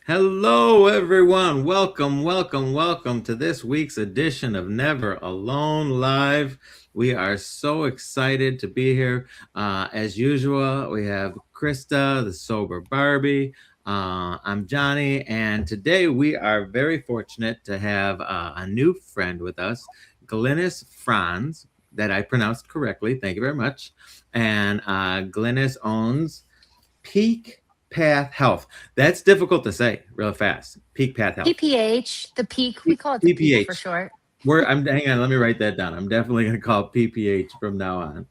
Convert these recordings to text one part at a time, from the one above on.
Hello, everyone. Welcome, welcome, welcome to this week's edition of Never Alone Live. We are so excited to be here. As usual, we have Krista, the sober Barbie. I'm Johnny, and today we are very fortunate to have a new friend with us, Glynis Franz, that I pronounced correctly. Thank you very much. And Glynis owns Peak Path Health. That's difficult to say real fast. Peak Path Health. PPH, the peak. We call it the peak for PPH. short. I'm hang on, let me write that down. I'm definitely gonna call it PPH from now on.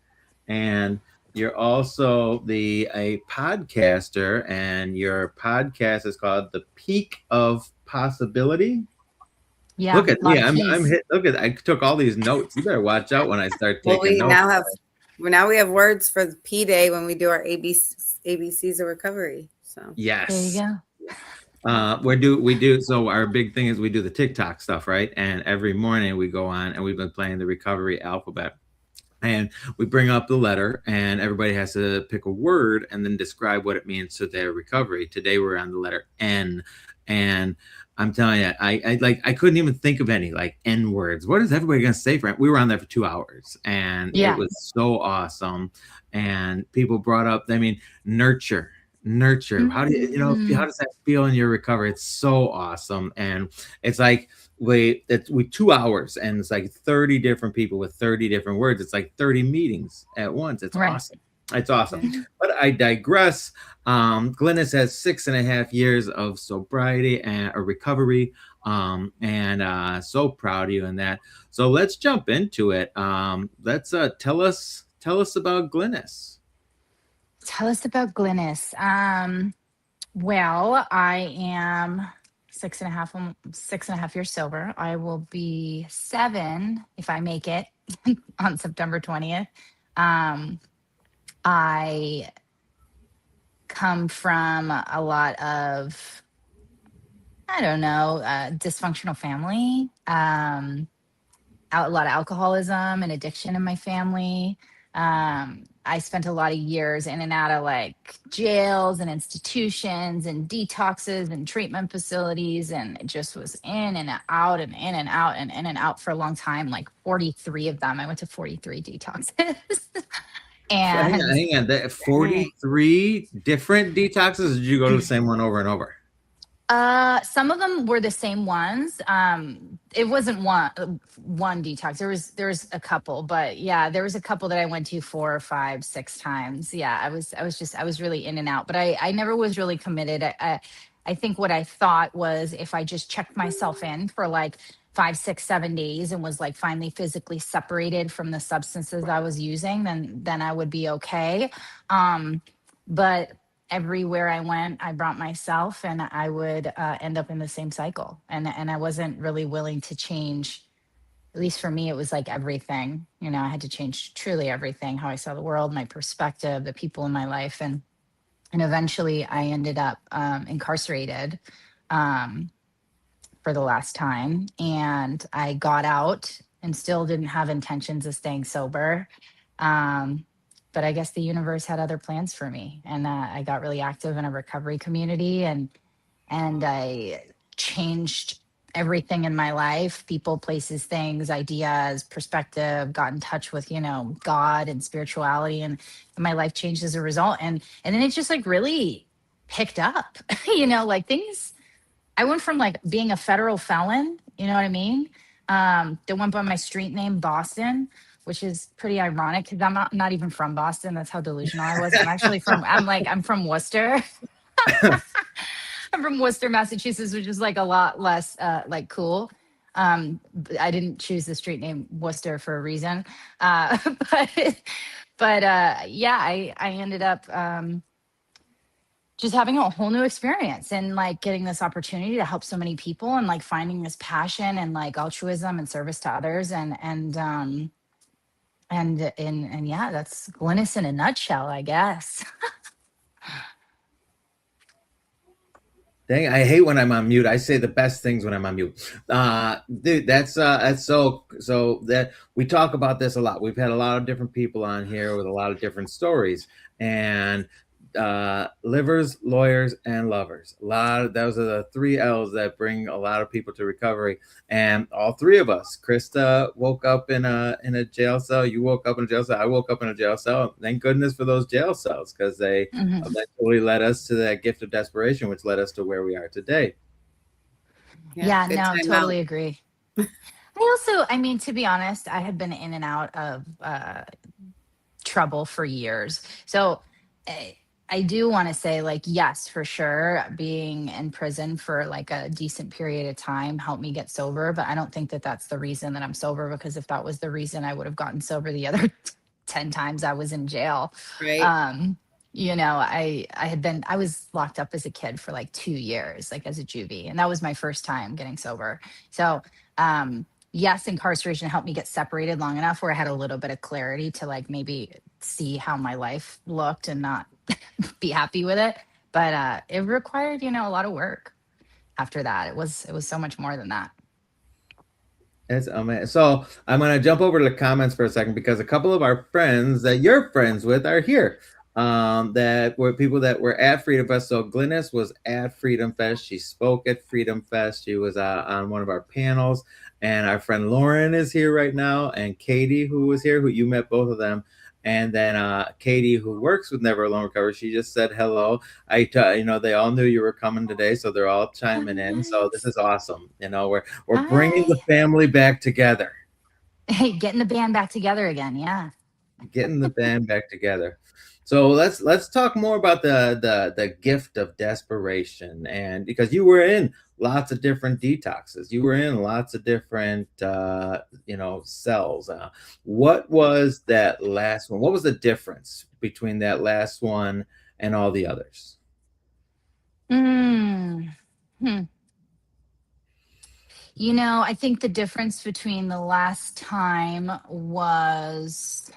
And you're also a podcaster, and your podcast is called The Peak of Possibility. Yeah, Look at a lot me. of I'm P's. hit. Look at I took all these notes. You better watch out when I start Well, taking we notes. now have we have words for the P Day when we do our ABCs of recovery. So There you Yes. go. We do so our big thing is we do the TikTok stuff, right? And every morning we go on and we've been playing the recovery alphabet. And we bring up the letter and everybody has to pick a word and then describe what it means to their recovery. Today we're on the letter N. And I'm telling you, I couldn't even think of any like N words. What is everybody gonna say for it? We were on there for 2 hours and it Yeah. was so awesome. And people brought up, nurture. How do how Mm. does that feel in your recovery? It's so awesome. And it's like we 2 hours and it's like 30 different people with 30 different words. It's like 30 meetings at once. It's Right. awesome. It's awesome. yeah. But I digress. Glynis has 6.5 years of sobriety and a recovery. And so proud of you in that. So let's jump into it. Let's tell us about Glynis. Tell us about Glynis. Well, I am 6.5 years sober. I will be 7 if I make it on September 20th. Um, I come from a lot of, I don't know, dysfunctional family. A lot of alcoholism and addiction in my family. I spent a lot of years in and out of like jails and institutions and detoxes and treatment facilities, and it just was in and out and in and out and in and out for a long time, like 43 of them. I went to 43 detoxes. And Hang on. That 43 different detoxes? Or did you go to the same one over and over? some of them were the same ones. It wasn't one detox. There was a couple, but yeah, there was a couple that I went to 4 or 5, 6 times. Yeah, I was really in and out, but I never was really committed. I think what I thought was if I just checked myself in for like 5, 6, 7 days and was like finally physically separated from the substances I was using, then I would be okay. But everywhere I went, I brought myself, and I would end up in the same cycle. And I wasn't really willing to change. At least for me, it was like everything. I had to change truly everything: how I saw the world, my perspective, the people in my life, and eventually, I ended up incarcerated um, for the last time, and I got out and still didn't have intentions of staying sober. Um, but I guess the universe had other plans for me, and I got really active in a recovery community, and I changed everything in my life: people, places, things, ideas, perspective. Got in touch with God and spirituality, and my life changed as a result. And then it just like really picked up. Like things. I went from like being a federal felon, you know what I mean? That went by my street name, Boston, which is pretty ironic because I'm not even from Boston. That's how delusional I was. I'm from Worcester. I'm from Worcester, Massachusetts, which is like a lot less like cool. I didn't choose the street name Worcester for a reason. Uh, but yeah, I ended up just having a whole new experience and like getting this opportunity to help so many people, and like finding this passion and like altruism and service to others. And yeah, that's Glynis in a nutshell, I guess. Dang, I hate when I'm on mute. I say the best things when I'm on mute. Dude, that's so that we talk about this a lot. We've had a lot of different people on here with a lot of different stories, and livers, lawyers, and lovers. Those are the three L's that bring a lot of people to recovery. And all three of us, Krista woke up in a jail cell. You woke up in a jail cell. I woke up in a jail cell. Thank goodness for those jail cells, because they eventually led us to that gift of desperation, which led us to where we are today. Yeah, good no, time totally out. agree. I mean, to be honest, I had been in and out of trouble for years. So I do want to say, like, yes, for sure, being in prison for like a decent period of time helped me get sober. But I don't think that that's the reason that I'm sober, because if that was the reason, I would have gotten sober the other 10 times I was in jail. Right. I was locked up as a kid for like 2 years, like as a juvie, and that was my first time getting sober. So, yes, incarceration helped me get separated long enough where I had a little bit of clarity to like maybe see how my life looked and not be happy with it. But it required, a lot of work after that. It was so much more than that. It's amazing. So I'm gonna jump over to the comments for a second, because a couple of our friends that you're friends with are here. That were people that were at Freedom Fest. So Glynis was at Freedom Fest. She spoke at Freedom Fest. She was on one of our panels. And our friend Lauren is here right now, and Katie, who was here, who you met both of them. And then Katie, who works with Never Alone Recovery, she just said hello. They all knew you were coming today, so they're all chiming in. So this is awesome. We're bringing the family back together. Hey, getting the band back together again. Yeah. Getting the band back together. So let's talk more about the gift of desperation, and because you were in lots of different detoxes, you were in lots of different cells. What was that last one? What was the difference between that last one and all the others? I think the difference between the last time was,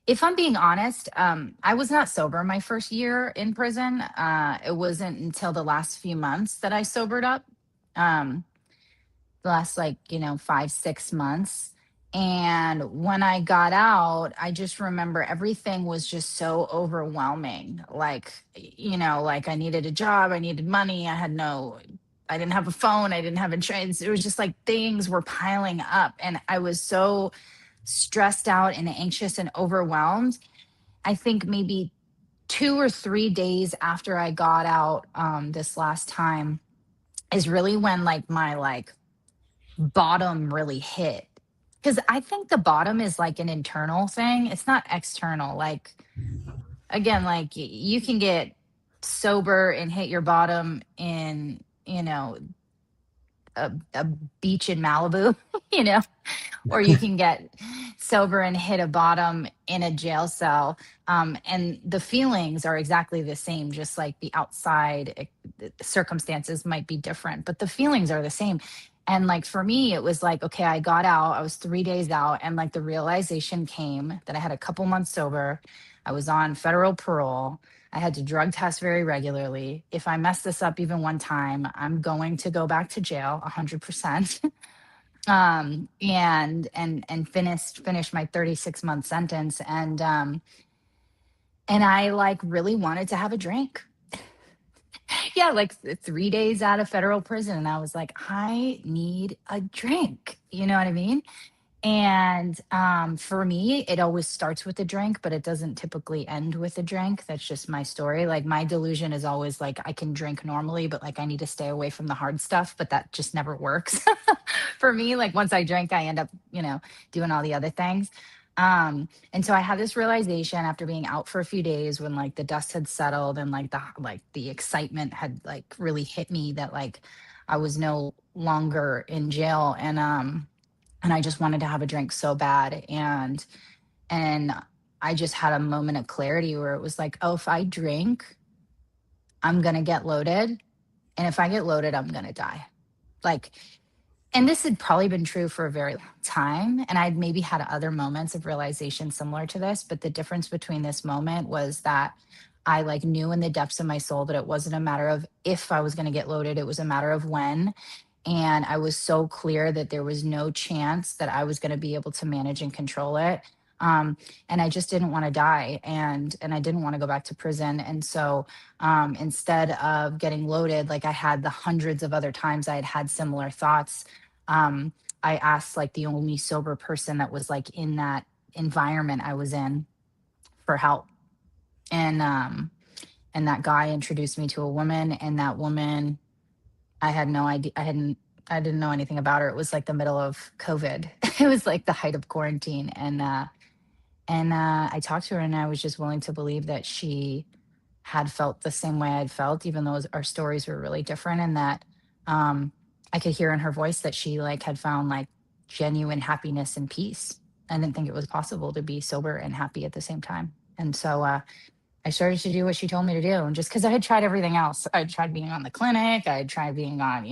if I'm being honest, I was not sober my first year in prison. It wasn't until the last few months that I sobered up. The last 5-6 months. And when I got out, I just remember everything was just so overwhelming. Like I needed a job, I needed money, I didn't have a phone, I didn't have insurance. It was just like things were piling up. And I was so stressed out and anxious and overwhelmed. I think maybe 2 or 3 days after I got out, this last time, is really when my bottom really hit. Because I think the bottom is like an internal thing, it's not external. Like, again, like you can get sober and hit your bottom in a beach in Malibu, or you can get sober and hit a bottom in a jail cell. And the feelings are exactly the same, just like the outside circumstances might be different, but the feelings are the same. And like for me, it was like, okay, I got out, I was 3 days out, and like the realization came that I had a couple months sober. I was on federal parole. I had to drug test very regularly. If I mess this up even one time, I'm going to go back to jail 100%. And finish my 36-month sentence. And I like really wanted to have a drink. Yeah, like 3 days out of federal prison, and I was like, I need a drink. You know what I mean? And for me, it always starts with a drink, but it doesn't typically end with a drink. That's just my story. Like my delusion is always like I can drink normally, but like I need to stay away from the hard stuff. But that just never works for me. Like once I drink, I end up, doing all the other things. And so I had this realization after being out for a few days, when like the dust had settled and the excitement had like really hit me, that like I was no longer in jail. And I just wanted to have a drink so bad. And I just had a moment of clarity where it was like, oh, if I drink, I'm gonna get loaded. And if I get loaded, I'm gonna die. Like, and this had probably been true for a very long time. And I'd maybe had other moments of realization similar to this, but the difference between this moment was that I like knew in the depths of my soul that it wasn't a matter of if I was going to get loaded, it was a matter of when. And I was so clear that there was no chance that I was going to be able to manage and control it. And I just didn't want to die, and I didn't want to go back to prison. And so instead of getting loaded like I had the hundreds of other times I had had similar thoughts, um, I asked like the only sober person that was like in that environment I was in for help. And that guy introduced me to a woman, and that woman, I had no idea. I didn't know anything about her. It was like the middle of COVID. It was like the height of quarantine. And I talked to her, and I was just willing to believe that she had felt the same way I'd felt, even though our stories were really different. And that um, I could hear in her voice that she like had found like genuine happiness and peace. I didn't think it was possible to be sober and happy at the same time. And so I started to do what she told me to do. And just because I had tried everything else, I had tried being on the clinic, I had tried being on,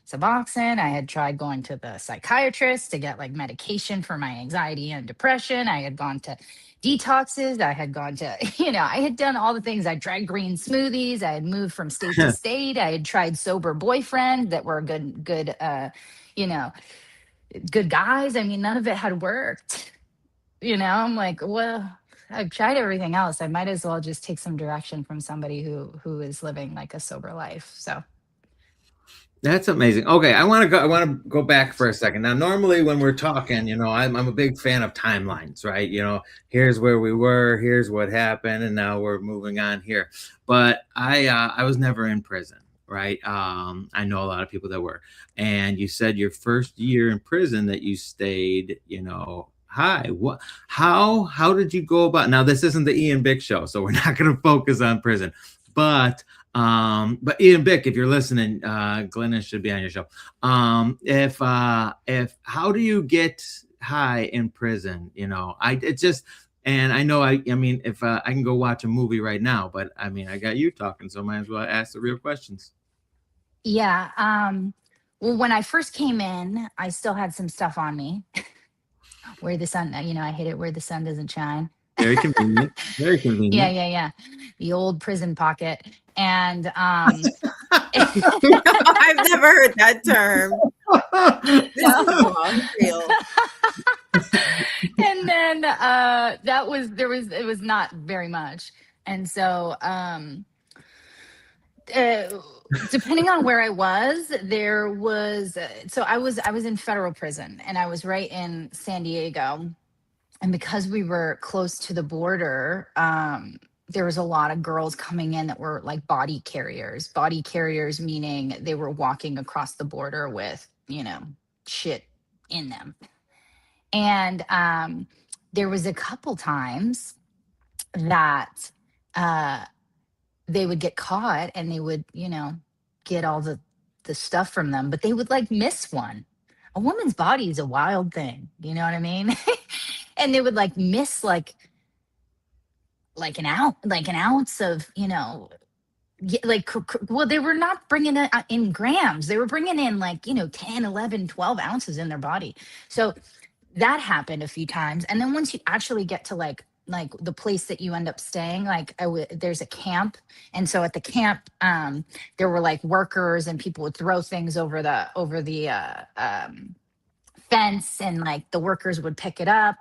Suboxone, I had tried going to the psychiatrist to get like medication for my anxiety and depression. I had gone to detoxes. I had gone to, I had done all the things. I tried green smoothies. I had moved from state to state. I had tried sober boyfriends that were you know, good guys. I mean, none of it had worked. I'm like, well, I've tried everything else. I might as well just take some direction from somebody who is living like a sober life. So That's amazing. Okay, I want to go back for a second. Now, normally when we're talking, I'm a big fan of timelines, right? Here's where we were, here's what happened, and now we're moving on here. But I was never in prison, right? I know a lot of people that were. And you said your first year in prison that you stayed, hi. How did you go about? Now, this isn't the Ian Bick show, so we're not going to focus on prison. But Ian Bick, if you're listening, Glynis should be on your show. If how do you get high in prison? And I know, I mean, if I can go watch a movie right now, but I mean, I got you talking, so might as well ask the real questions. yeah. Well, when I first came in, I still had some stuff on me. Where the sun, I hate it where the sun doesn't shine. Very convenient. Very convenient. Yeah. The old prison pocket. And I've never heard that term. This is unreal. And then it was not very much. And so depending on where I was, there was so I was in federal prison, and I was right in San Diego. And because we were close to the border, there was a lot of girls coming in that were like body carriers meaning they were walking across the border with shit in them. And there was a couple times that they would get caught, and they would get all the stuff from them, but they would like miss one. A woman's body is a wild thing, you know what I mean? And they would like miss like an ounce of well, they were not bringing it in grams. They were bringing in like 10, 11, 12 ounces in their body. So that happened a few times. And then once you actually get to like the place that you end up staying, there's a camp. And so at the camp, there were like workers, and people would throw things over the fence, and like the workers would pick it up.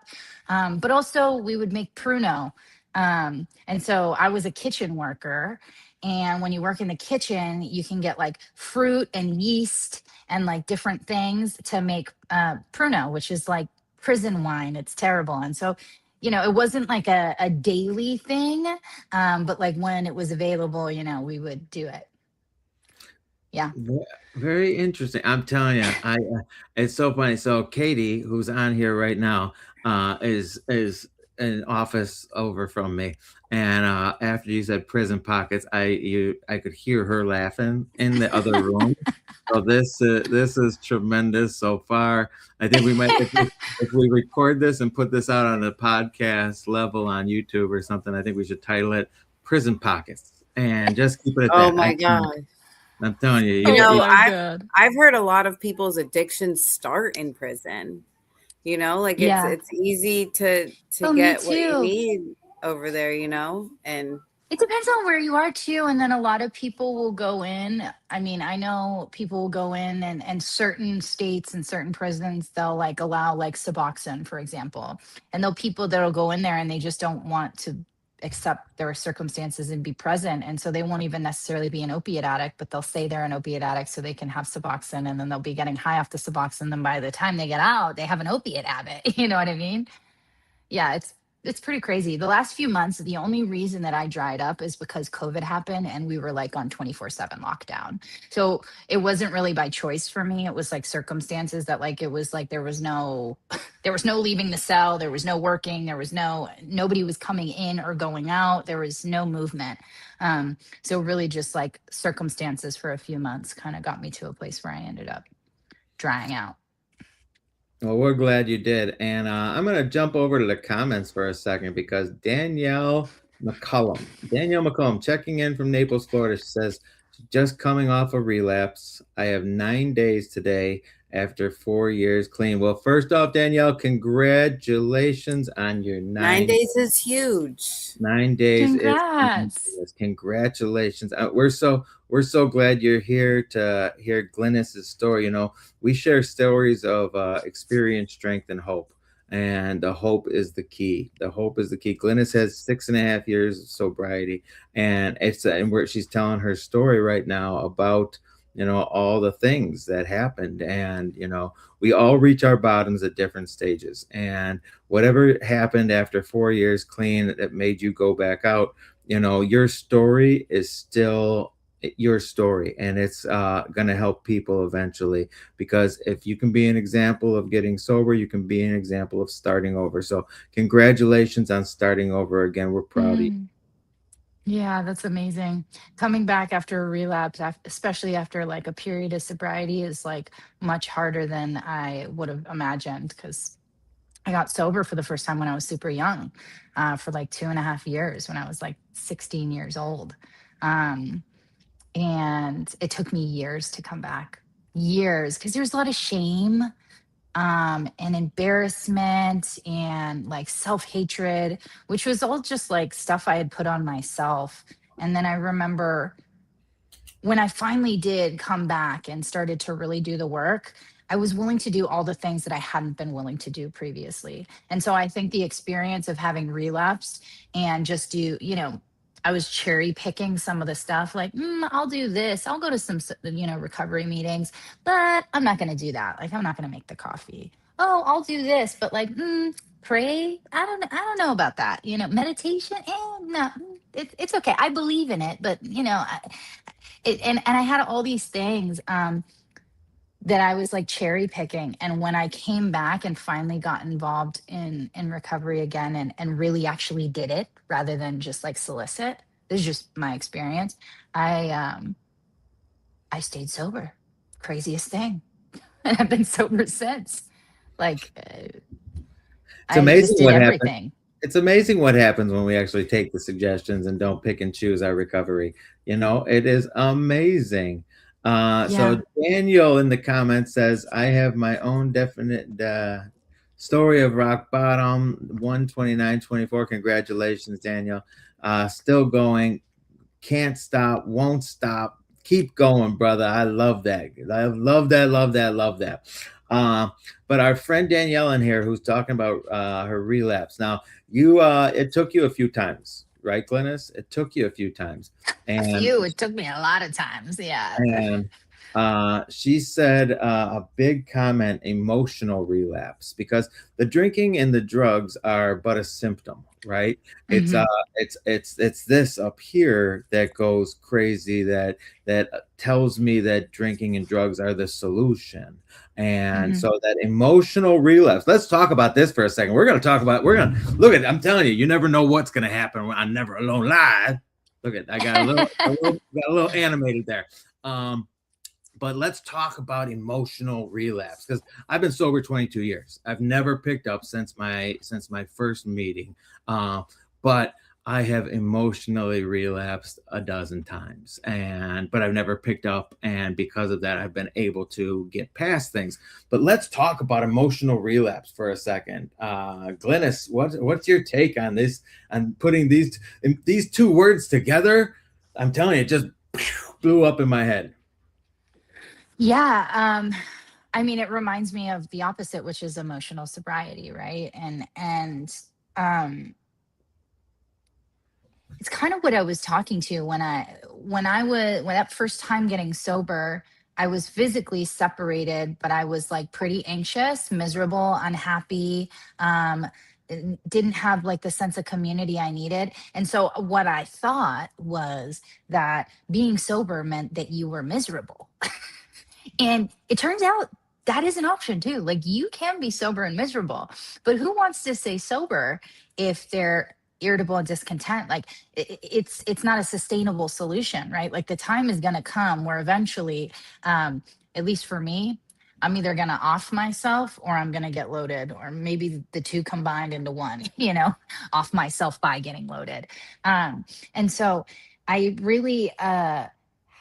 But also we would make pruno. And so I was a kitchen worker. And when you work in the kitchen, you can get like fruit and yeast and like different things to make pruno, which is like prison wine. It's terrible. And so, it wasn't like a daily thing, but like when it was available, we would do it. Yeah. Very interesting. I'm telling you, it's so funny. So Katie, who's on here right now, is an office over from me, and after you said prison pockets, I could hear her laughing in the other room. So this is tremendous so far. I think we might, if we record this and put this out on a podcast level on YouTube or something, I think we should title it "Prison Pockets" and just keep it at that. Oh my God. I'm telling you, I've heard a lot of people's addictions start in prison. It's easy to get what you need over there, and It depends on where you are too. And then a lot of people will go in. I mean, I know people will go in and certain states and certain presidents, they'll like allow like Suboxone, for example. And they'll people that'll go in there and they just don't want to accept their circumstances and be present. And so they won't even necessarily be an opiate addict, but they'll say they're an opiate addict so they can have Suboxone, and then they'll be getting high off the Suboxone. Then by the time they get out, they have an opiate habit. You know what I mean? Yeah, it's pretty crazy. The last few months, the only reason that I dried up is because COVID happened and we were like on 24/7 lockdown. So it wasn't really by choice for me. It was like circumstances that like it was like there was no there was no leaving the cell, there was no working, there was nobody was coming in or going out, there was no movement. So really just like circumstances for a few months kind of got me to a place where I ended up drying out. Well, we're glad you did. And I'm going to jump over to the comments for a second because Danielle McCullum checking in from Naples, Florida. She says, just coming off a relapse. I have 9 days today after 4 years clean. Well, first off, Danielle, congratulations on your 9 days is huge. 9 days. Congrats. Congratulations. We're so glad you're here to hear Glynis's story. You know, we share stories of experience, strength, and hope. And the hope is the key. The hope is the key. Glynis has 6.5 years of sobriety, and she's telling her story right now about, you know, all the things that happened. And, you know, we all reach our bottoms at different stages. And whatever happened after 4 years clean that made you go back out, you know, your story is still your story, and it's going to help people eventually, because if you can be an example of getting sober, you can be an example of starting over. So congratulations on starting over again. We're proud of you. Yeah, that's amazing. Coming back after a relapse, especially after like a period of sobriety, is like much harder than I would have imagined, because I got sober for the first time when I was super young, for like 2.5 years when I was like 16 years old. Um, and it took me years to come back, years, because there's a lot of shame, and embarrassment and like self-hatred, which was all just like stuff I had put on myself. And then I remember when I finally did come back and started to really do the work, I was willing to do all the things that I hadn't been willing to do previously. And so I think the experience of having relapsed and just I was cherry picking some of the stuff like, I'll do this. I'll go to some, recovery meetings, but I'm not going to do that. Like, I'm not going to make the coffee. Oh, I'll do this, but like, pray. I don't know about that. Meditation. No, it's okay. I believe in it, but and I had all these things that I was like cherry picking. And when I came back and finally got involved in recovery again and really actually did it rather than just like solicit, this is just my experience. I stayed sober. Craziest thing. And I've been sober since. Like It's I amazing just did what everything. happens. It's amazing what happens when we actually take the suggestions and don't pick and choose our recovery. You know, it is amazing. Yeah. So Daniel in the comments says, I have my own definite story of rock bottom, 129-24. Congratulations, Daniel. Still going. Can't stop, won't stop. Keep going, brother. I love that. I love that, love that, love that. But our friend Danielle in here, who's talking about her relapse. Now, it took you a few times, right, Glynis? It took you a few times. It took me a lot of times. Yeah. And she said a big comment, emotional relapse, because the drinking and the drugs are but a symptom, right? Mhm. It's this up here that goes crazy, that tells me that drinking and drugs are the solution. And so that emotional relapse, let's talk about this for a second. We're going to look at, I'm telling you, you never know what's going to happen when I'm Never Alone Live. Look at, I got a little animated there. But let's talk about emotional relapse, because I've been sober 22 years. I've never picked up since my first meeting. But I have emotionally relapsed a dozen times, but I've never picked up, and because of that I've been able to get past things. But let's talk about emotional relapse for a second. Glynis, what's your take on this, on putting these two words together? I'm telling you, it just blew up in my head. Yeah. I mean, it reminds me of the opposite, which is emotional sobriety, right? And it's kind of what I was talking to when that first time getting sober. I was physically separated, but I was like pretty anxious, miserable, unhappy. Didn't have like the sense of community I needed. And so what I thought was that being sober meant that you were miserable. And it turns out that is an option too. Like you can be sober and miserable, but who wants to stay sober if they're irritable and discontent? Like it's not a sustainable solution, right? Like the time is going to come where eventually, at least for me, I'm either going to off myself or I'm going to get loaded, or maybe the two combined into one, off myself by getting loaded. And so I really,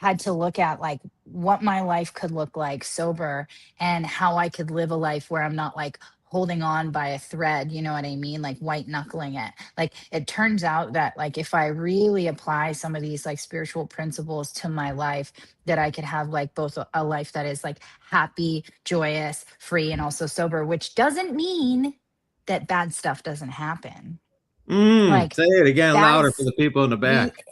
had to look at like what my life could look like sober, and how I could live a life where I'm not like holding on by a thread, you know what I mean? Like white knuckling it. Like it turns out that like if I really apply some of these like spiritual principles to my life, that I could have like both a life that is like happy, joyous, free, and also sober, which doesn't mean that bad stuff doesn't happen. Like Say it again louder for that's the people in the we back.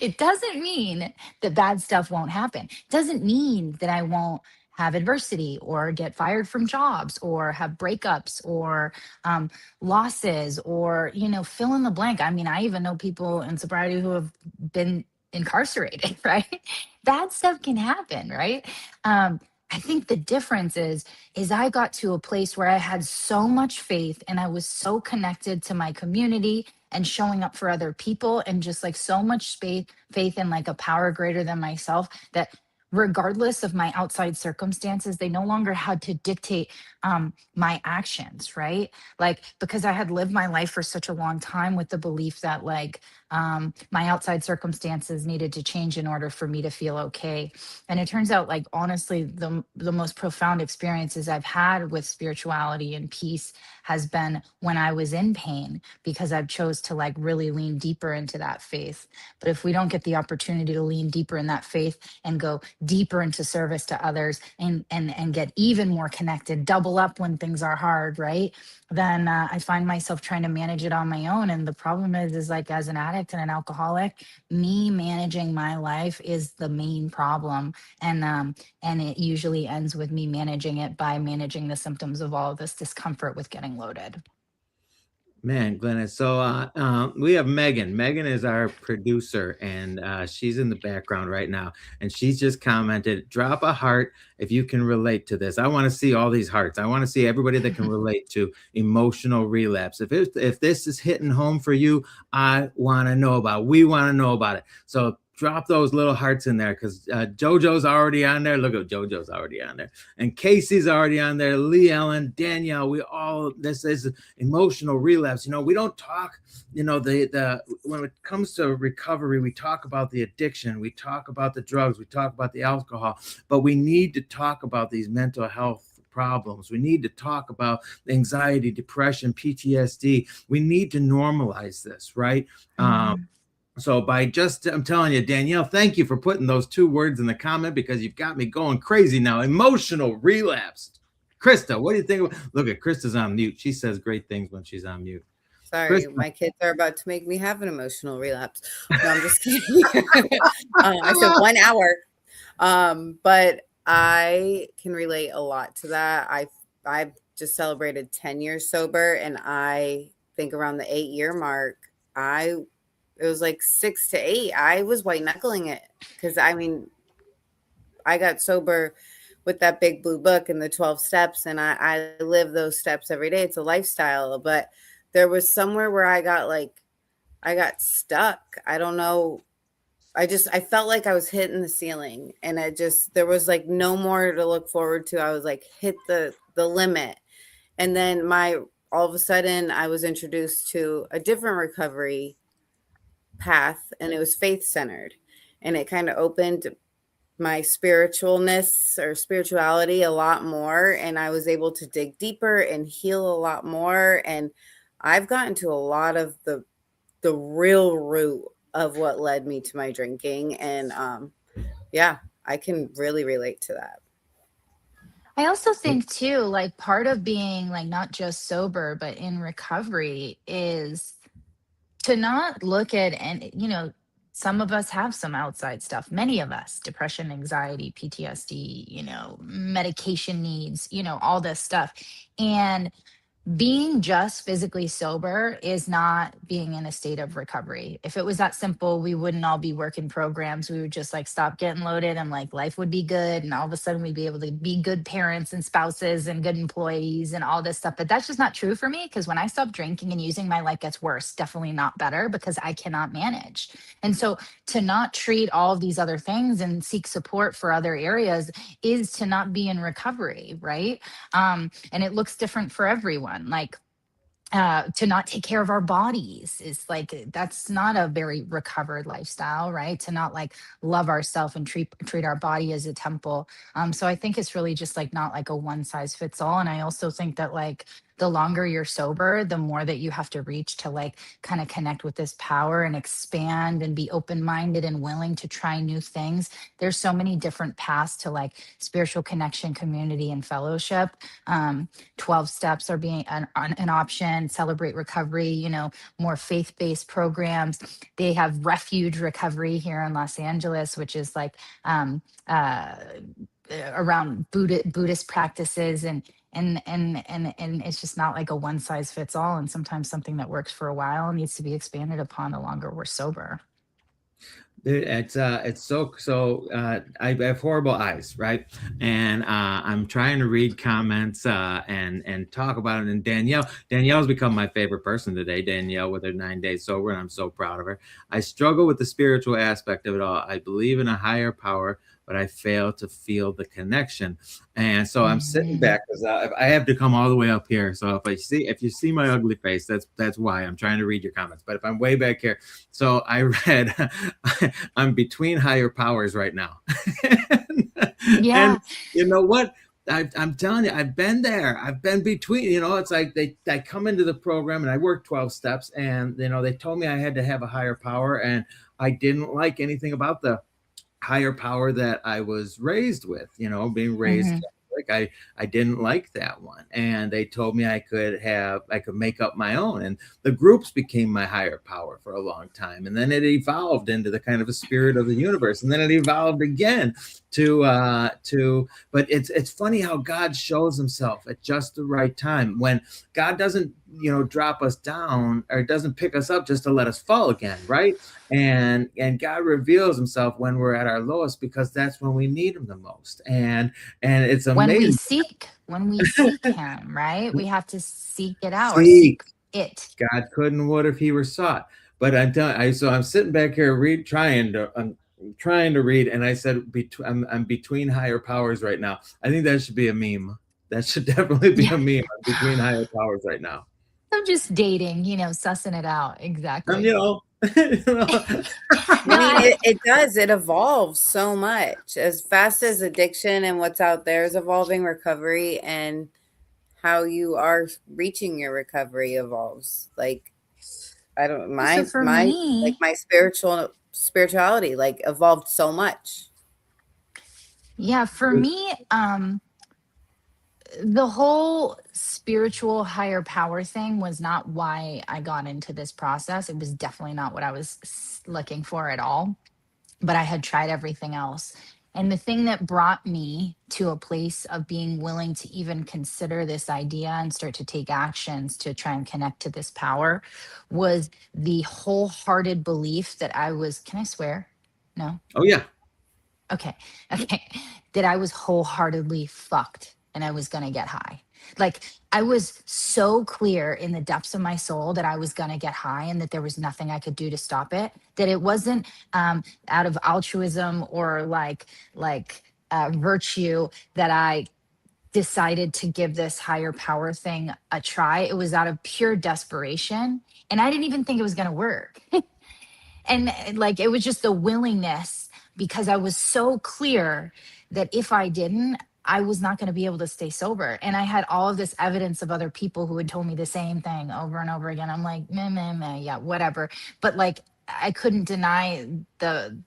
it doesn't mean that bad stuff won't happen. It doesn't mean that I won't have adversity or get fired from jobs or have breakups or losses or, fill in the blank. I mean, I even know people in sobriety who have been incarcerated, right? Bad stuff can happen, right? I think the difference is I got to a place where I had so much faith and I was so connected to my community and showing up for other people, and just like so much faith in like a power greater than myself, that regardless of my outside circumstances, they no longer had to dictate my actions, right? Like because I had lived my life for such a long time with the belief that like my outside circumstances needed to change in order for me to feel okay. And it turns out like honestly the most profound experiences I've had with spirituality and peace has been when I was in pain, because I've chose to like really lean deeper into that faith. But if we don't get the opportunity to lean deeper in that faith and go deeper into service to others, and get even more connected, double up when things are hard, right? Then I find myself trying to manage it on my own. And the problem is like as an addict and an alcoholic, me managing my life is the main problem. And it usually ends with me managing it by managing the symptoms of all of this discomfort with getting loaded. Man, Glennis. So we have Megan. Megan is our producer, and she's in the background right now. And she's just commented, drop a heart if you can relate to this. I want to see all these hearts. I want to see everybody that can relate to emotional relapse. If this is hitting home for you, I want to know about it. We want to know about it. So drop those little hearts in there, because JoJo's already on there. Look at JoJo's already on there. And Casey's already on there. Lee Ellen, Danielle, this is emotional relapse. We don't talk, the when it comes to recovery, we talk about the addiction, we talk about the drugs, we talk about the alcohol, but we need to talk about these mental health problems. We need to talk about anxiety, depression, PTSD. We need to normalize this, right? Mhm. So I'm telling you, Danielle, thank you for putting those two words in the comment, because you've got me going crazy now. Emotional relapse. Krista, what do you think? Look at Krista's on mute. She says great things when she's on mute. Sorry, Krista. my kids are about to make me have an emotional relapse. No, I'm just kidding. I said 1 hour. But I can relate a lot to that. I've just celebrated 10 years sober, and I think around the 8-year mark, it was like 6 to 8. I was white knuckling it, because I mean, I got sober with that big blue book and the 12 steps, and I live those steps every day. It's a lifestyle. But there was somewhere where I got stuck. I don't know. I felt like I was hitting the ceiling, and there was like no more to look forward to. I was like hit the limit. And then all of a sudden I was introduced to a different recovery path, and it was faith centered, and it kind of opened my spiritualness or spirituality a lot more, and I was able to dig deeper and heal a lot more, and I've gotten to a lot of the real root of what led me to my drinking, and yeah, I can really relate to that. I also think too, like part of being like not just sober, but in recovery is to not look at, and some of us have some outside stuff, many of us, depression, anxiety, PTSD, medication needs, all this stuff. And being just physically sober is not being in a state of recovery. If it was that simple, we wouldn't all be working programs. We would just like stop getting loaded and like life would be good. And all of a sudden we'd be able to be good parents and spouses and good employees and all this stuff. But that's just not true for me, because when I stop drinking and using, my life gets worse, definitely not better, because I cannot manage. And so to not treat all of these other things and seek support for other areas is to not be in recovery, right? And it looks different for everyone. Like to not take care of our bodies is like, that's not a very recovered lifestyle, right? To not like love ourselves and treat our body as a temple. So I think it's really just like not like a one size fits all. And I also think that like the longer you're sober, the more that you have to reach to like kind of connect with this power and expand and be open-minded and willing to try new things. There's so many different paths to like spiritual connection, community, and fellowship. 12 steps are being an option. Celebrate Recovery, more faith-based programs. They have Refuge Recovery here in Los Angeles, which is like around Buddhist practices, and it's just not like a one size fits all. And sometimes something that works for a while needs to be expanded upon the longer we're sober. Dude, it's so I have horrible eyes, right? And I'm trying to read comments and talk about it. And Danielle's become my favorite person today. Danielle with her 9 days sober, and I'm so proud of her. I struggle with the spiritual aspect of it all. I believe in a higher power, but I fail to feel the connection. And so I'm sitting back because I have to come all the way up here. So if you see my ugly face, that's why I'm trying to read your comments. But if I'm way back here, so I read, I'm between higher powers right now. Yeah. And you know what? I'm telling you, I've been there. I've been between, it's like I come into the program and I work 12 steps, and, they told me I had to have a higher power, and I didn't like anything about the higher power that I was raised with, being raised Catholic. I didn't like that one. And they told me I could make up my own. And the groups became my higher power for a long time. And then it evolved into the kind of a spirit of the universe. And then it evolved again but it's funny how God shows himself at just the right time, when God doesn't, drop us down or doesn't pick us up just to let us fall again. Right. And God reveals himself when we're at our lowest, because that's when we need him the most. And it's amazing. When we seek him, right? We have to seek it out. Seek it. God couldn't would if he were sought. But I'm sitting back here trying to read, and I said I'm between higher powers right now. I think that should be a meme. That should definitely be a meme. I'm between higher powers right now. I'm just dating, sussing it out. Exactly. It does. It evolves so much. As fast as addiction and what's out there is evolving, recovery and how you are reaching your recovery evolves. Like, I don't my spirituality like evolved so much. Yeah, for me, the whole spiritual higher power thing was not why I got into this process. It was definitely not what I was looking for at all. But I had tried everything else. And the thing that brought me to a place of being willing to even consider this idea and start to take actions to try and connect to this power was the wholehearted belief that can I swear? No? Oh, yeah. Okay. That I was wholeheartedly fucked and I was going to get high. Like, I was so clear in the depths of my soul that I was going to get high and that there was nothing I could do to stop it, that it wasn't out of altruism or like virtue that I decided to give this higher power thing a try, it was out of pure desperation. And I didn't even think it was going to work. And like, it was just the willingness, because I was so clear that if I didn't, I was not going to be able to stay sober. And I had all of this evidence of other people who had told me the same thing over and over again. I'm like, meh, meh, meh, yeah, whatever. But like, I couldn't deny the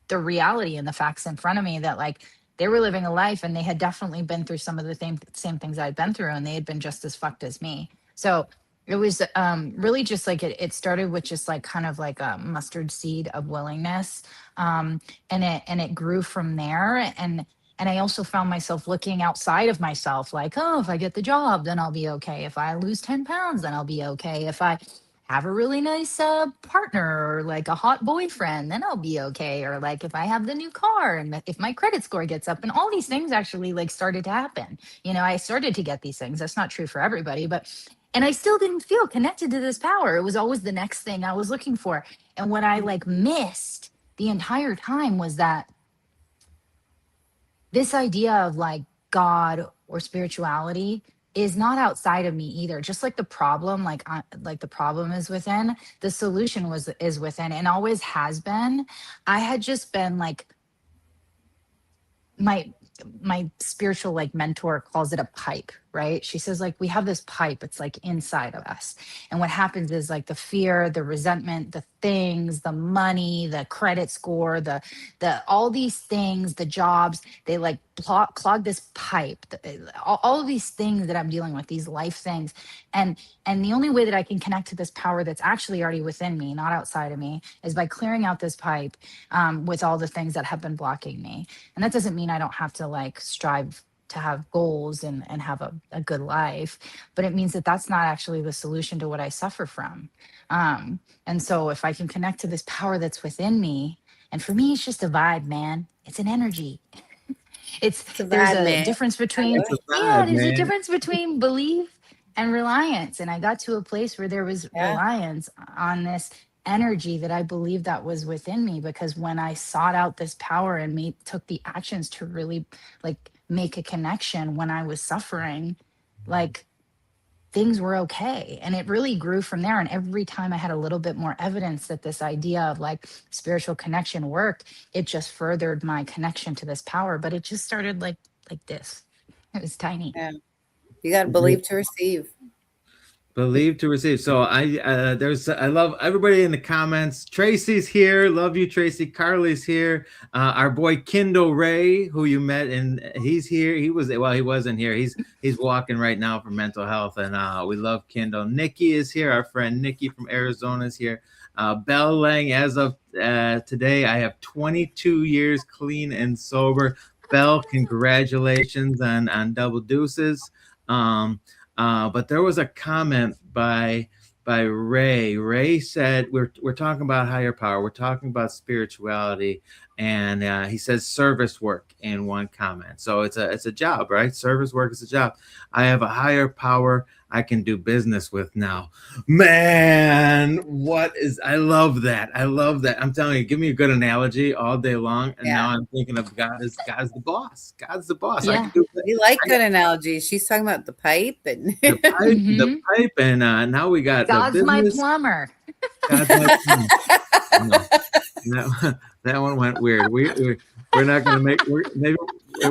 reality and the facts in front of me that like they were living a life, and they had definitely been through some of the same things I'd been through, and they had been just as fucked as me. So it was really just like it started with just like kind of like a mustard seed of willingness, and it grew from there. And I also found myself looking outside of myself, like, oh, if I get the job, then I'll be okay. If I lose 10 pounds, then I'll be okay. If I have a really nice partner, or like a hot boyfriend, then I'll be okay. Or like if I have the new car, and if my credit score gets up, and all these things actually like started to happen. You know, I started to get these things. That's not true for everybody, but, and I still didn't feel connected to this power. It was always the next thing I was looking for. And what I like missed the entire time was that this idea of like God or spirituality is not outside of me either. Just like the problem, like the problem is within, the solution is within, and always has been. I had just been like, my spiritual like mentor calls it a pipe, right? She says like we have this pipe, it's like inside of us. And what happens is like the fear, the resentment, the things, the money, the credit score, the all these things, the jobs, they like clog this pipe. All of these things that I'm dealing with, these life things. And the only way that I can connect to this power that's actually already within me, not outside of me, is by clearing out this pipe with all the things that have been blocking me. And that doesn't mean I don't have to like strive to have goals and have a good life, but it means that that's not actually the solution to what I suffer from. And so if I can connect to this power that's within me, and for me, it's just a vibe, man. It's an energy. It's a There's vibe, a man. difference between, It's a yeah, vibe, there's a man. difference between belief and reliance. And I got to a place where there was Yeah. reliance on this energy that I believed that was within me, because when I sought out this power and took the actions to really like make a connection when I was suffering, like things were okay. And it really grew from there. And every time I had a little bit more evidence that this idea of like spiritual connection worked, it just furthered my connection to this power. But it just started like this. It was tiny. Yeah. You got to believe to receive. Believe to receive. So I love everybody in the comments. Tracy's here. Love you, Tracy. Carly's here. Our boy Kendall Ray, who you met, and he's here. He wasn't here. He's walking right now for mental health, and we love Kendall. Nikki is here. Our friend Nikki from Arizona is here. Belle Lang, as of today, I have 22 years clean and sober. Belle, congratulations on double deuces. But there was a comment by Ray. Ray said, we're talking about higher power. We're talking about spirituality. And he says service work in one comment. So it's a job, right? Service work is a job. I have a higher power I can do business with now. Man, I love that. I love that. I'm telling you, give me a good analogy all day long. And now I'm thinking of God's the boss. God's the boss. Yeah. I can do You like good analogies. She's talking about the pipe. And the pipe, and now we got God's the my business. plumber. God's my plumber. No, that one went weird. We're not going to make.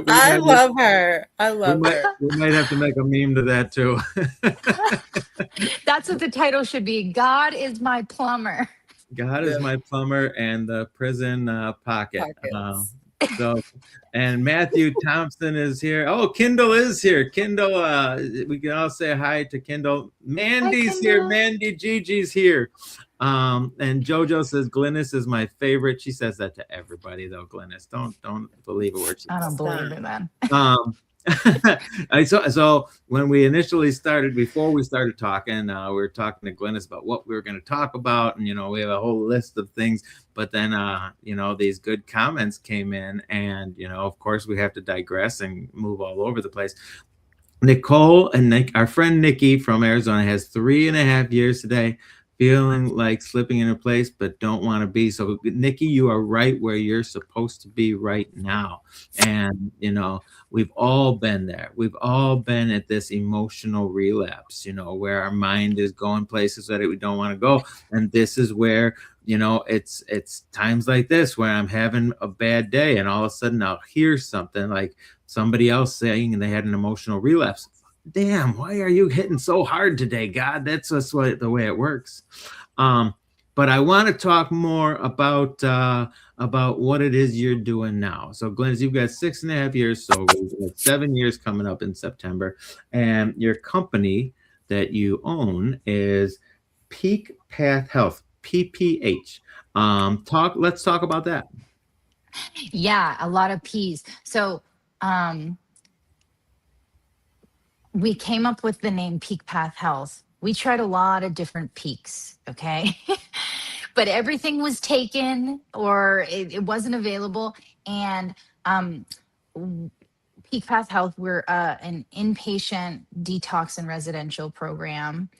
I love her. I love her. We might have to make a meme to that too. That's what the title should be. God is my plumber. God is my plumber and the prison pocket. So, and Matthew Thompson is here. Oh, Kendall is here. Kendall, we can all say hi to Kendall. Mandy's here. Mandy Gigi's here. And JoJo says Glynis is my favorite. She says that to everybody though. Glynis, don't believe a word she says. I don't believe it, man. So when we initially started, before we started talking, we were talking to Glynis about what we were going to talk about, and we have a whole list of things. But then these good comments came in, and of course we have to digress and move all over the place. Nicole and our friend Nikki from Arizona has 3.5 years today. feeling like slipping into place, but don't want to be. So, Nikki, you are right where you're supposed to be right now. And, we've all been there. We've all been at this emotional relapse, where our mind is going places that we don't want to go. And this is where, it's times like this where I'm having a bad day, and all of a sudden I'll hear something like somebody else saying, and they had an emotional relapse. Damn, why are you hitting so hard today, God? That's just the way it works. But I want to talk more about what it is you're doing now. So, Glynis, you've got 6.5 years sober. You've got 7 years coming up in September, and your company that you own is Peak Path Health, PPH. Let's talk about that. Yeah, a lot of P's. So we came up with the name Peak Path Health. We tried a lot of different peaks, okay? But everything was taken or it wasn't available. And Peak Path Health, we're an inpatient detox and residential program.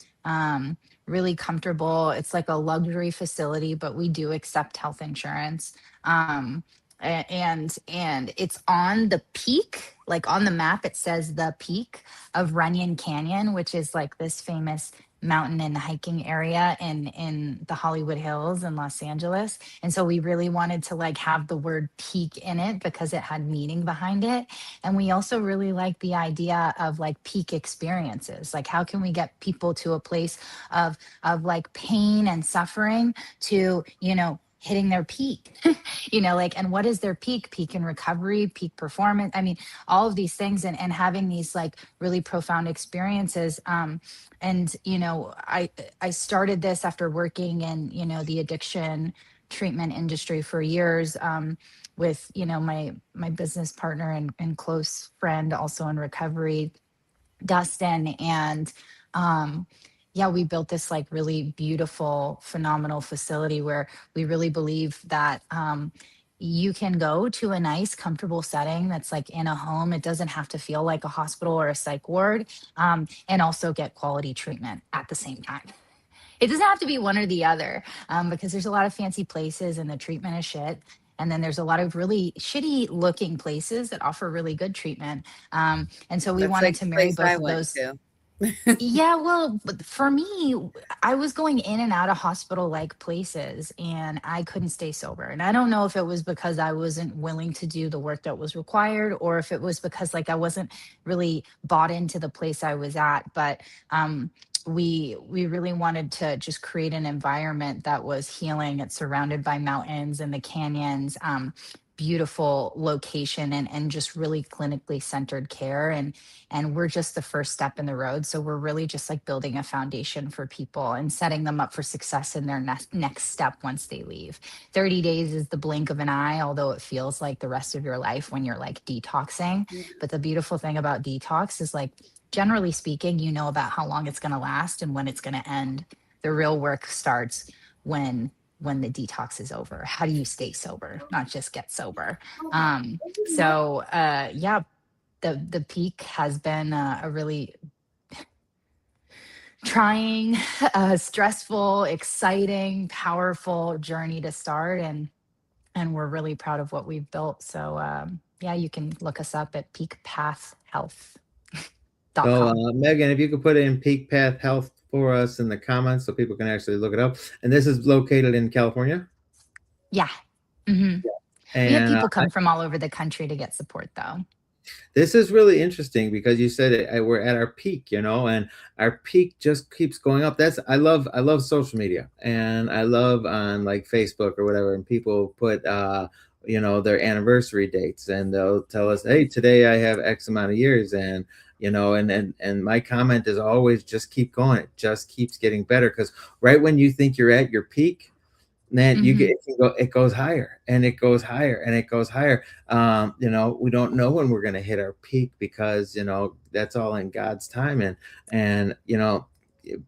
Really comfortable. It's like a luxury facility, but we do accept health insurance. And it's on the peak, like on the map, it says the peak of Runyon Canyon, which is like this famous mountain and hiking area in the Hollywood Hills in Los Angeles. And so we really wanted to like have the word peak in it because it had meaning behind it. And we also really like the idea of like peak experiences. Like how can we get people to a place of like pain and suffering to, hitting their peak, like, and what is their peak? Peak in recovery, peak performance. I mean, all of these things and having these like really profound experiences. And I started this after working in the addiction treatment industry for years, with my business partner and close friend also in recovery, Dustin. And yeah, we built this like really beautiful, phenomenal facility where we really believe that you can go to a nice, comfortable setting that's like in a home. It doesn't have to feel like a hospital or a psych ward, and also get quality treatment at the same time. It doesn't have to be one or the other, because there's a lot of fancy places and the treatment is shit. And then there's a lot of really shitty looking places that offer really good treatment. And so we That's wanted like to the marry place both I of went those. to. Yeah, well, but for me, I was going in and out of hospital like places and I couldn't stay sober. And I don't know if it was because I wasn't willing to do the work that was required or if it was because like I wasn't really bought into the place I was at. But we really wanted to just create an environment that was healing. It's surrounded by mountains and the canyons. Beautiful location and just really clinically centered care, and we're just the first step in the road. So we're really just like building a foundation for people and setting them up for success in their next step once they leave. 30 days is the blink of an eye, although it feels like the rest of your life when you're like detoxing. But the beautiful thing about detox is like, generally speaking, about how long it's going to last and when it's going to end. The real work starts when the detox is over. How do you stay sober, not just get sober? Yeah, the peak has been a really trying, stressful, exciting, powerful journey to start, and we're really proud of what we've built. So yeah, you can look us up at peakpathhealth.com. So, Megan, if you could put in Peak Path Health for us in the comments so people can actually look it up. And this is located in California? Yeah. Mm-hmm. And we have people come from all over the country to get support, though. This is really interesting because you said we're at our peak, and our peak just keeps going up. I love social media, and I love on like Facebook or whatever, and people put their anniversary dates, and they'll tell us, hey, today I have X amount of years, and and my comment is always just keep going. It just keeps getting better, because right when you think you're at your peak, man, it goes higher and it goes higher and it goes higher. We don't know when we're going to hit our peak, because that's all in God's time. And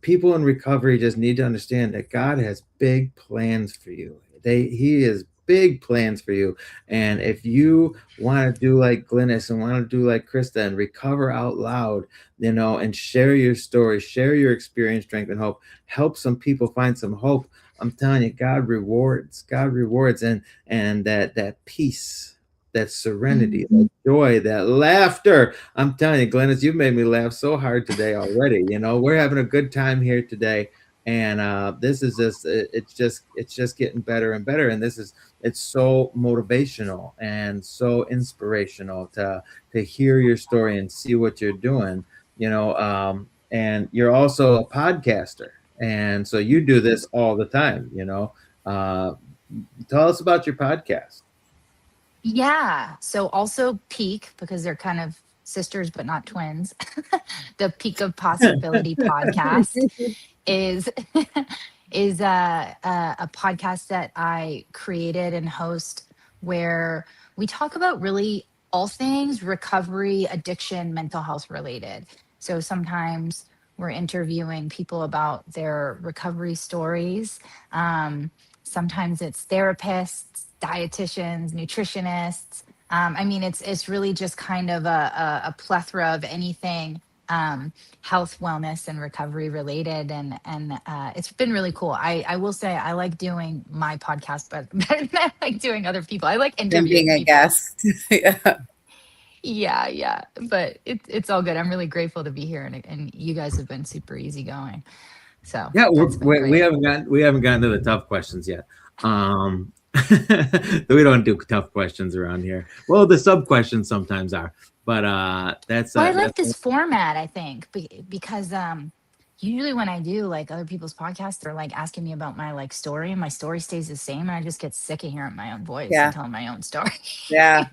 people in recovery just need to understand that God has big plans for you. He is big plans for you. And if you want to do like Glynis and want to do like Krista and recover out loud, and share your story, share your experience, strength, and hope, help some people find some hope. I'm telling you, God rewards, and that peace, that serenity, that joy, that laughter. I'm telling you, Glennis, you've made me laugh so hard today already. We're having a good time here today. And this is it's just getting better and better. And it's so motivational and so inspirational to hear your story and see what you're doing, and you're also a podcaster. And so you do this all the time, tell us about your podcast. Yeah. So also Peak, because they're kind of sisters but not twins. The Peak of Possibility podcast is is a podcast that I created and host where we talk about really all things recovery, addiction, mental health related. So sometimes we're interviewing people about their recovery stories. Sometimes it's therapists, dietitians, nutritionists. I mean, it's really just kind of a plethora of anything health, wellness, and recovery related, and it's been really cool. I will say I like doing my podcast, but better than I like doing other people. I like Than interviewing being a people. guest. Yeah. But it's all good. I'm really grateful to be here, and you guys have been super easygoing. So Yeah, that's been great. we haven't gotten to the tough questions yet. We don't do tough questions around here. Well, the sub questions sometimes are, but that's. Well, I like this format, I think, because usually when I do like other people's podcasts, they're like asking me about my like story, and my story stays the same, and I just get sick of hearing my own voice Yeah. and telling my own story. Yeah.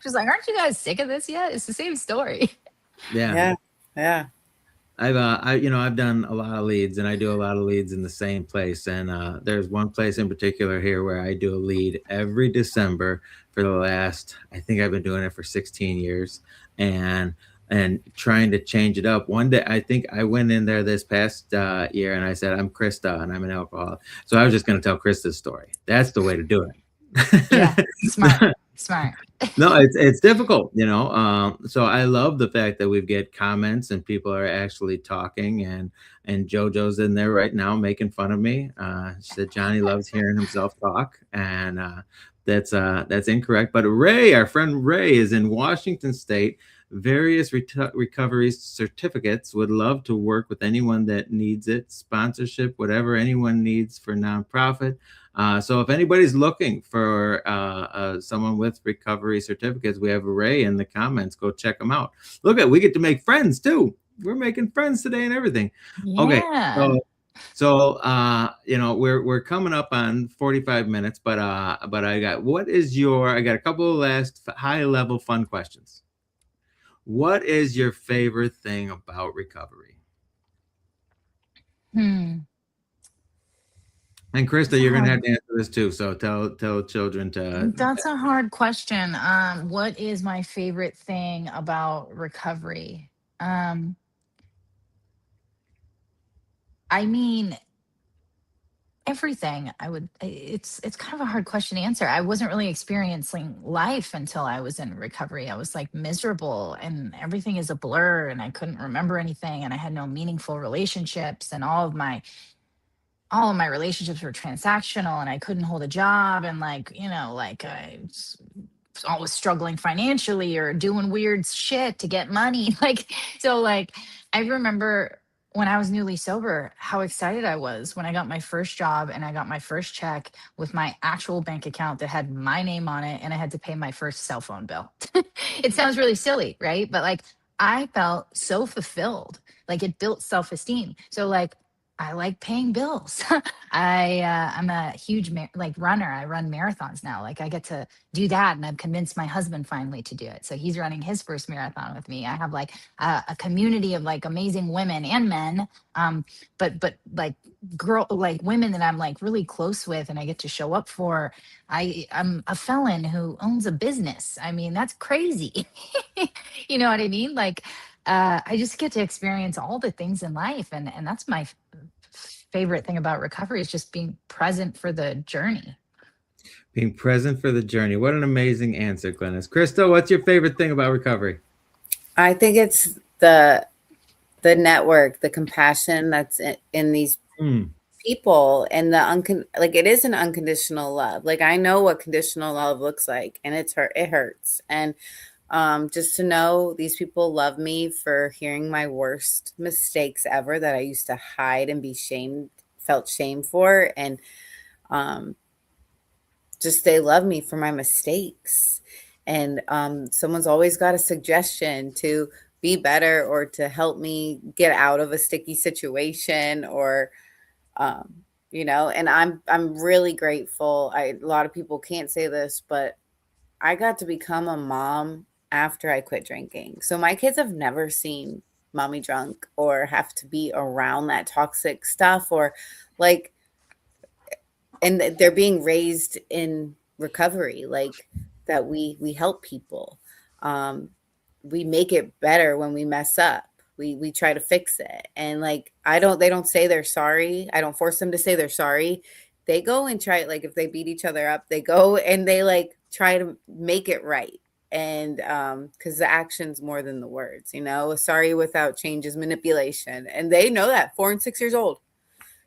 Just like, aren't you guys sick of this yet? It's the same story. Yeah. I've done a lot of leads, and I do a lot of leads in the same place. And there's one place in particular here where I do a lead every December for the last, I think I've been doing it for 16 years, and trying to change it up. One day, I think I went in there this past year and I said, I'm Krista and I'm an alcoholic. So I was just going to tell Krista's story. That's the way to do it. Yeah, smart. No, it's difficult, so I love the fact that we get comments and people are actually talking, and JoJo's in there right now making fun of me. She said Johnny loves hearing himself talk, and that's incorrect. But our friend Ray is in Washington State. Various recovery certificates. Would love to work with anyone that needs it. Sponsorship, whatever anyone needs for nonprofit. So if anybody's looking for someone with recovery certificates, we have Ray in the comments. Go check them out. We get to make friends too. We're making friends today and everything. Yeah. Okay. So we're coming up on 45 minutes, but I got a couple of last high level fun questions. What is your favorite thing about recovery? And Krista, you're gonna have to answer this too. So tell children to. That's a hard question. What is my favorite thing about recovery? I mean, everything. It's kind of a hard question to answer. I wasn't really experiencing life until I was in recovery. I was like miserable, and everything is a blur, and I couldn't remember anything, and I had no meaningful relationships, and all of my relationships were transactional, and I couldn't hold a job, and I was always struggling financially or doing weird shit to get money. I remember when I was newly sober, how excited I was when I got my first job and I got my first check with my actual bank account that had my name on it, and I had to pay my first cell phone bill. It sounds really silly, right? But I felt so fulfilled. It built self-esteem. So I like paying bills. I'm a huge runner. I run marathons now. I get to do that, and I've convinced my husband finally to do it. So he's running his first marathon with me. I have a community of amazing women and men, but women that I'm really close with, and I get to show up for. I'm a felon who owns a business. I mean, that's crazy. You know what I mean? I just get to experience all the things in life, and that's my favorite thing about recovery, is just being present for the journey. Being present for the journey. What an amazing answer, Glennis. Crystal, what's your favorite thing about recovery? I think it's the network, the compassion that's in these Mm. people, and like it is an unconditional love. Like I know what conditional love looks like, and it hurts. And just to know these people love me for hearing my worst mistakes ever that I used to hide and felt shame for, and um, just they love me for my mistakes. And someone's always got a suggestion to be better or to help me get out of a sticky situation, or and I'm really grateful. A lot of people can't say this, but I got to become a mom after I quit drinking. So my kids have never seen mommy drunk or have to be around that toxic stuff, or like, and they're being raised in recovery, like that we help people. Um, we make it better when we mess up. We try to fix it. And like they don't say they're sorry. I don't force them to say they're sorry. They go and try, like if they beat each other up, they go and they like try to make it right. And because the action's more than the words, sorry without change is manipulation. And they know that, 4 and 6 years old.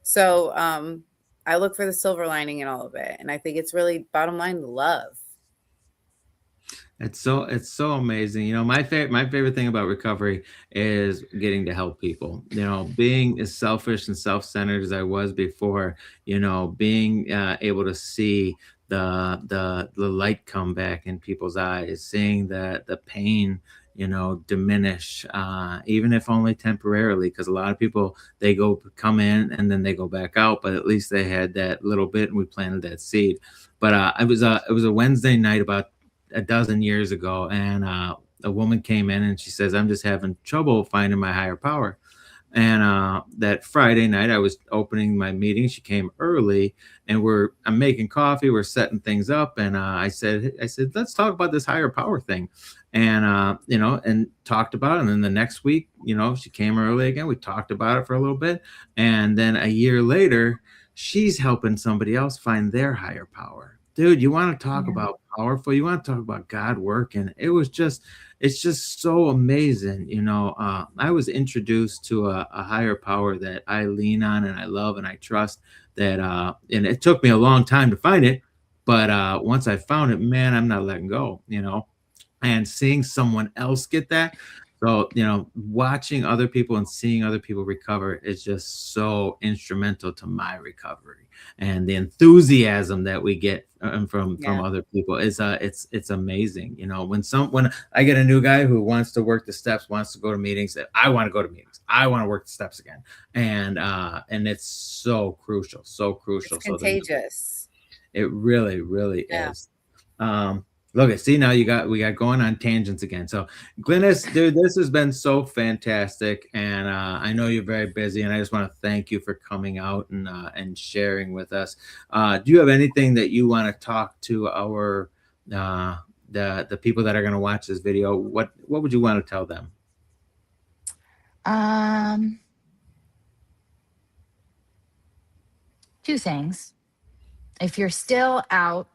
So I look for the silver lining in all of it. And I think it's really bottom line love. It's so amazing. My favorite thing about recovery is getting to help people. Being as selfish and self-centered as I was before, being able to see the light come back in people's eyes, seeing the pain, diminish, even if only temporarily, because a lot of people, they come in and then they go back out, but at least they had that little bit and we planted that seed. But it was a Wednesday night about a dozen years ago, and a woman came in and she says, I'm just having trouble finding my higher power. And that Friday night, I was opening my meeting. She came early, and I'm making coffee. We're setting things up, and I said, let's talk about this higher power thing, and and talked about it. And then the next week, she came early again. We talked about it for a little bit, and then a year later, she's helping somebody else find their higher power. Dude, you want to talk about powerful? You want to talk about God working? It's just so amazing. I was introduced to a higher power that I lean on and I love and I trust, that, and it took me a long time to find it, but once I found it, man, I'm not letting go, and seeing someone else get that. So, watching other people and seeing other people recover is just so instrumental to my recovery, and the enthusiasm that we get from other people is it's amazing. When I get a new guy who wants to work the steps, wants to go to meetings, I want to go to meetings, I want to work the steps again, and it's so crucial, so crucial. It's contagious. It really, really is. Look, see, now we got going on tangents again. So, Glynis, dude, this has been so fantastic, and I know you're very busy, and I just want to thank you for coming out and sharing with us. Do you have anything that you want to talk to our the people that are going to watch this video? What would you want to tell them? Two things. If you're still out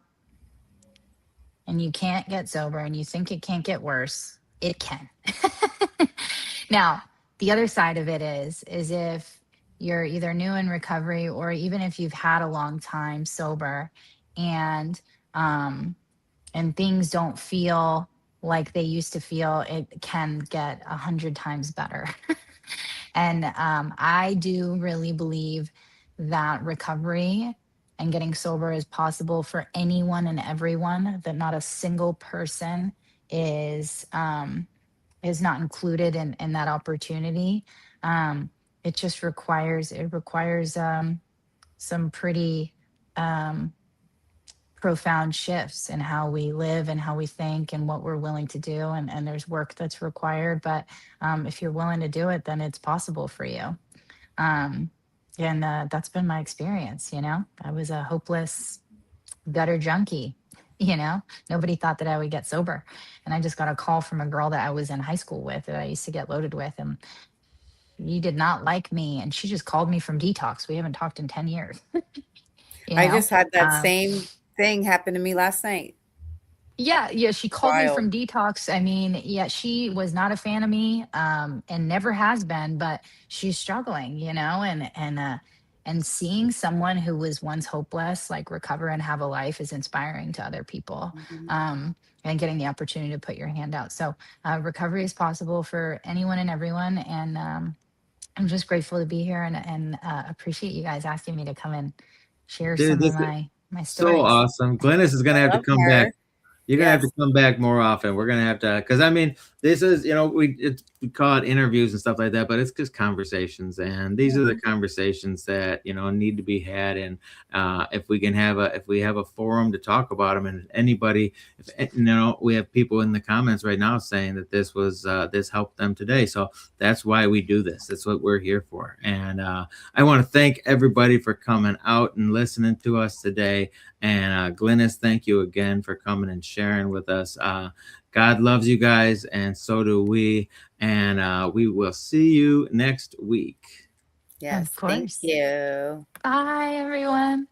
and you can't get sober and you think it can't get worse, it can. Now, the other side of it is if you're either new in recovery, or even if you've had a long time sober, and things don't feel like they used to feel, it can get 100 times better. And I do really believe that recovery and getting sober is possible for anyone and everyone, that not a single person is not included in that opportunity. It just requires some pretty profound shifts in how we live and how we think and what we're willing to do, and there's work that's required, but if you're willing to do it, then it's possible for you. And that's been my experience. I was a hopeless gutter junkie. Nobody thought that I would get sober, and I just got a call from a girl that I was in high school with, that I used to get loaded with, and you did not like me, and she just called me from detox. We haven't talked in 10 years. I just had that same thing happened to me last night. Yeah, she called me Wild. from detox. I mean, yeah, she was not a fan of me, and never has been, but she's struggling, and seeing someone who was once hopeless, like, recover and have a life is inspiring to other people. Mhm. And getting the opportunity to put your hand out. So recovery is possible for anyone and everyone. And I'm just grateful to be here and appreciate you guys asking me to come and share Dude, some of this is my so stories. awesome. Glynis is gonna have I to love come back. her. You're gonna have Yes. to come back more often. We're gonna have to, because I mean, this is, we call it interviews and stuff like that, but it's just conversations, and these are the conversations that need to be had. And if we have a forum to talk about them, and anybody, if we have people in the comments right now saying that this helped them today, so that's why we do this. That's what we're here for. And I want to thank everybody for coming out and listening to us today. And Glynis, thank you again for coming and sharing with us. God loves you guys, and so do we. And we will see you next week. Yes. Of Thank course. you. Bye, everyone.